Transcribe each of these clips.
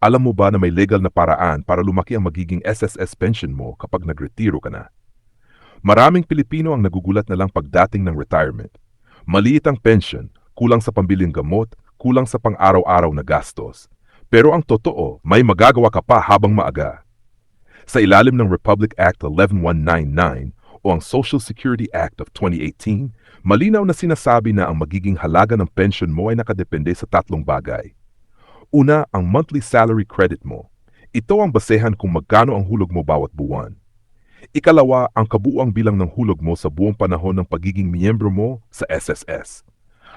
Alam mo ba na may legal na paraan para lumaki ang magiging SSS pension mo kapag nagretiro ka na? Maraming Pilipino ang nagugulat na lang pagdating ng retirement. Maliit ang pension, kulang sa pambiling gamot, kulang sa pang-araw-araw na gastos. Pero ang totoo, may magagawa ka pa habang maaga. Sa ilalim ng Republic Act 11199 o ang Social Security Act of 2018, malinaw na sinasabi na ang magiging halaga ng pension mo ay nakadepende sa tatlong bagay. Una, ang monthly salary credit mo. Ito ang basehan kung magkano ang hulog mo bawat buwan. Ikalawa, ang kabuuang bilang ng hulog mo sa buong panahon ng pagiging miyembro mo sa SSS.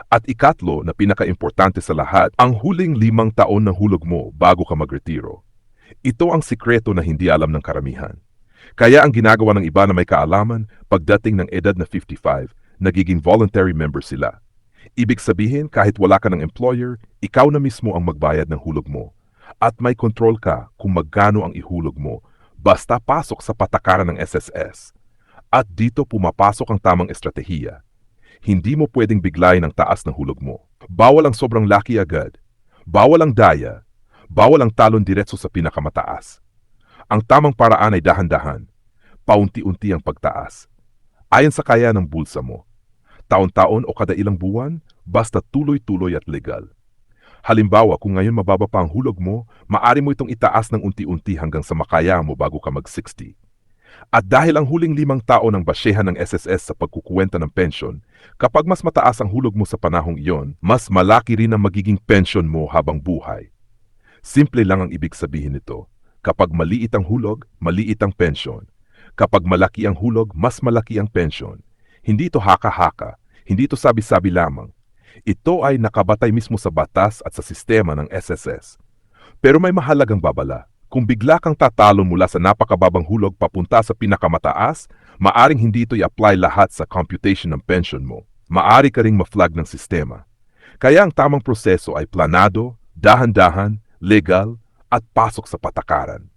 At ikatlo, na pinaka-importante sa lahat, ang huling 5 taon ng hulog mo bago ka magretiro. Ito ang sikreto na hindi alam ng karamihan. Kaya ang ginagawa ng iba na may kaalaman, pagdating ng edad na 55, nagiging voluntary member sila. Ibig sabihin, kahit wala ka ng employer, ikaw na mismo ang magbayad ng hulog mo. At may control ka kung magkano ang ihulog mo, basta pasok sa patakaran ng SSS. At dito pumapasok ang tamang estratehiya. Hindi mo pwedeng biglayin ang taas ng hulog mo. Bawal ang sobrang laki agad. Bawal ang daya. Bawal ang talon diretso sa pinakamataas. Ang tamang paraan ay dahan-dahan. Paunti-unti ang pagtaas. Ayon sa kaya ng bulsa mo. Taon-taon o kada ilang buwan, basta tuloy-tuloy at legal. Halimbawa, kung ngayon mababa pa ang hulog mo, maaari mo itong itaas ng unti-unti hanggang sa makaya mo bago ka mag-60. At dahil ang huling 5 taon ng basyehan ng SSS sa pagkukuwenta ng pensyon, kapag mas mataas ang hulog mo sa panahong iyon, mas malaki rin ang magiging pensyon mo habang buhay. Simple lang ang ibig sabihin nito. Kapag maliit ang hulog, maliit ang pensyon. Kapag malaki ang hulog, mas malaki ang pensyon. Hindi ito haka-haka, hindi ito sabi-sabi lamang. Ito ay nakabatay mismo sa batas at sa sistema ng SSS. Pero may mahalagang babala. Kung bigla kang tatalon mula sa napakababang hulog papunta sa pinakamataas, maaring hindi ito i-apply lahat sa computation ng pension mo. Maari ka ring ma-flag ng sistema. Kaya ang tamang proseso ay planado, dahan-dahan, legal, at pasok sa patakaran.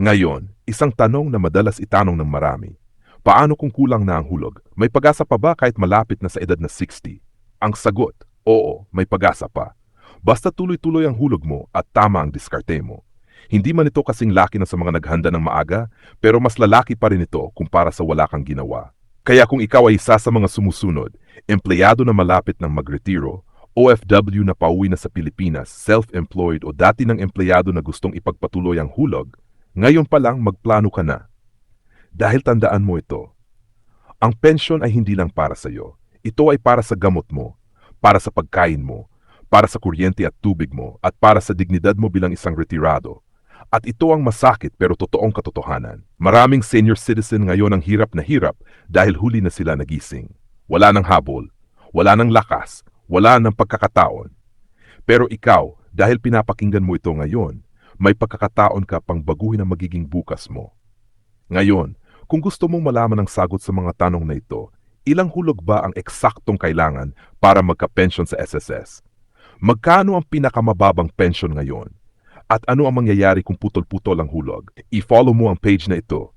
Ngayon, isang tanong na madalas itanong ng marami. Paano kung kulang na ang hulog? May pag-asa pa ba kahit malapit na sa edad na 60? Ang sagot, oo, may pag-asa pa. Basta tuloy-tuloy ang hulog mo at tama ang diskarte mo. Hindi man ito kasing laki na sa mga naghanda ng maaga, pero mas lalaki pa rin ito kumpara sa wala kang ginawa. Kaya kung ikaw ay isa sa mga sumusunod, empleyado na malapit ng magretiro, OFW na pauwi na sa Pilipinas, self-employed o dati ng empleyado na gustong ipagpatuloy ang hulog, ngayon pa lang magplano ka na. Dahil tandaan mo ito, ang pensyon ay hindi lang para sa iyo. Ito ay para sa gamot mo, para sa pagkain mo, para sa kuryente at tubig mo, at para sa dignidad mo bilang isang retirado. At ito ang masakit pero totoong katotohanan. Maraming senior citizen ngayon ang hirap na hirap dahil huli na sila nagising. Wala ng habol, wala ng lakas, wala ng pagkakataon. Pero ikaw, dahil pinapakinggan mo ito ngayon, may pagkakataon ka pang baguhin ang magiging bukas mo. Ngayon, kung gusto mong malaman ang sagot sa mga tanong na ito, ilang hulog ba ang eksaktong kailangan para magka-pension sa SSS? Magkano ang pinakamababang pension ngayon? At ano ang mangyayari kung putol-putol ang hulog? I-follow mo ang page na ito